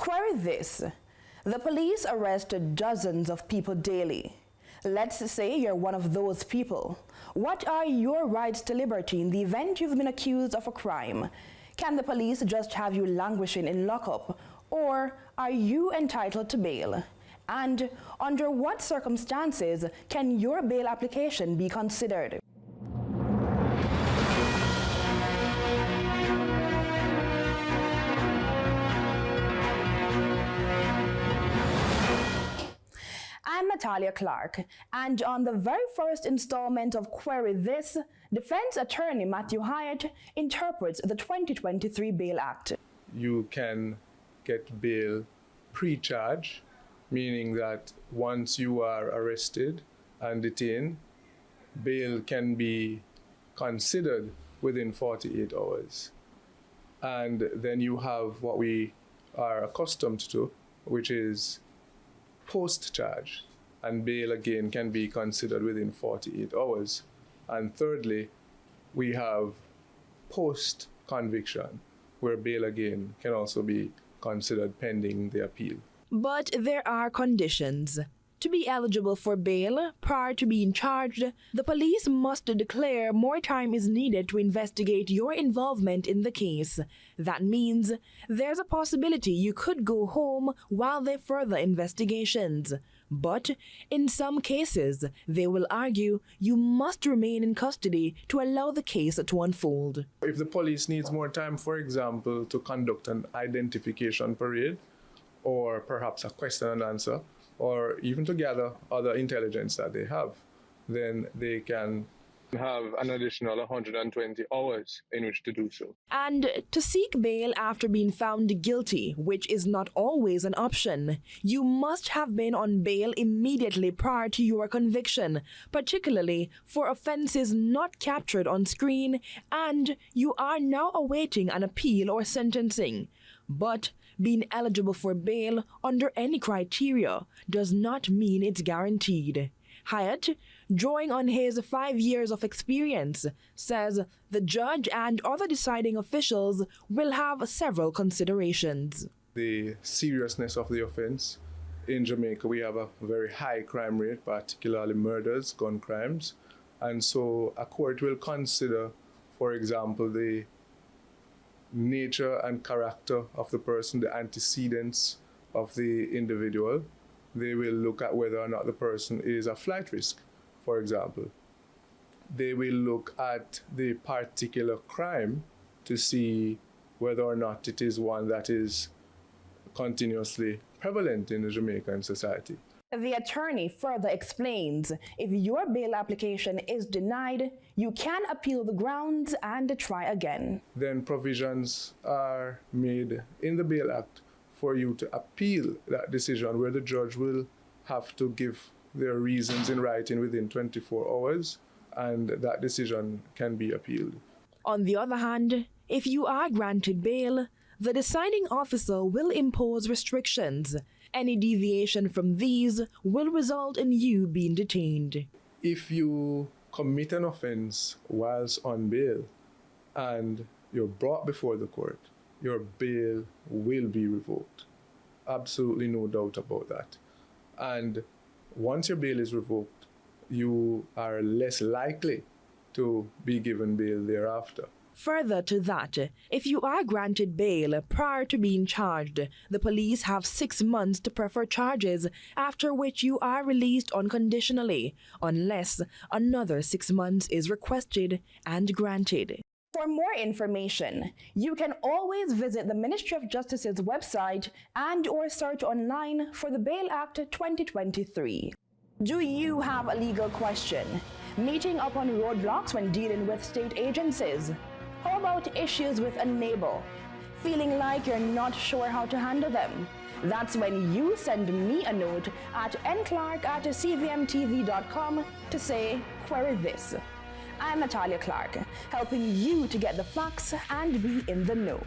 Query this. The police arrest dozens of people daily. Let's say you're one of those people. What are your rights to liberty in the event you've been accused of a crime? Can the police just have you languishing in lockup, or are you entitled to bail? And under what circumstances can your bail application be considered? I'm Natalia Clark, and on the very first installment of Query This, defense attorney Matthew Hyatt interprets the 2023 Bail Act. You can get bail pre-charge, meaning that once you are arrested and detained, bail can be considered within 48 hours. And then you have what we are accustomed to, which is post-charge, and bail again can be considered within 48 hours. And thirdly, we have post-conviction, where bail again can also be considered pending the appeal. But there are conditions. To be eligible for bail prior to being charged, the police must declare more time is needed to investigate your involvement in the case. That means there's a possibility you could go home while they further investigations. But in some cases, they will argue you must remain in custody to allow the case to unfold. If the police needs more time, for example, to conduct an identification parade, or perhaps a question and answer, or even to gather other intelligence that they have, then they can have an additional 120 hours in which to do so. And to seek bail after being found guilty, which is not always an option, you must have been on bail immediately prior to your conviction, particularly for offenses not captured on screen, and you are now awaiting an appeal or sentencing. But being eligible for bail under any criteria does not mean it's guaranteed. Hyatt, drawing on his 5 years of experience, says the judge and other deciding officials will have several considerations. The seriousness of the offense. In Jamaica, we have a very high crime rate, particularly murders, gun crimes. And so a court will consider, for example, the nature and character of the person, the antecedents of the individual. They will look at whether or not the person is a flight risk, for example. They will look at the particular crime to see whether or not it is one that is continuously prevalent in the Jamaican society. The attorney further explains if your bail application is denied, you can appeal the grounds and try again. Then provisions are made in the Bail Act for you to appeal that decision, where the judge will have to give their reasons in writing within 24 hours, and that decision can be appealed. On the other hand, if you are granted bail, the deciding officer will impose restrictions. Any deviation from these will result in you being detained. If you commit an offense whilst on bail and you're brought before the court, your bail will be revoked. Absolutely no doubt about that. And once your bail is revoked, you are less likely to be given bail thereafter. Further to that, if you are granted bail prior to being charged, the police have 6 months to prefer charges, after which you are released unconditionally, unless another 6 months is requested and granted. For more information, you can always visit the Ministry of Justice's website and/or search online for the Bail Act 2023. Do you have a legal question? Meeting up on roadblocks when dealing with state agencies? How about issues with a neighbor? Feeling like you're not sure how to handle them? That's when you send me a note at nclark@cvmtv.com to say, query this. I'm Natalia Clark, helping you to get the facts and be in the know.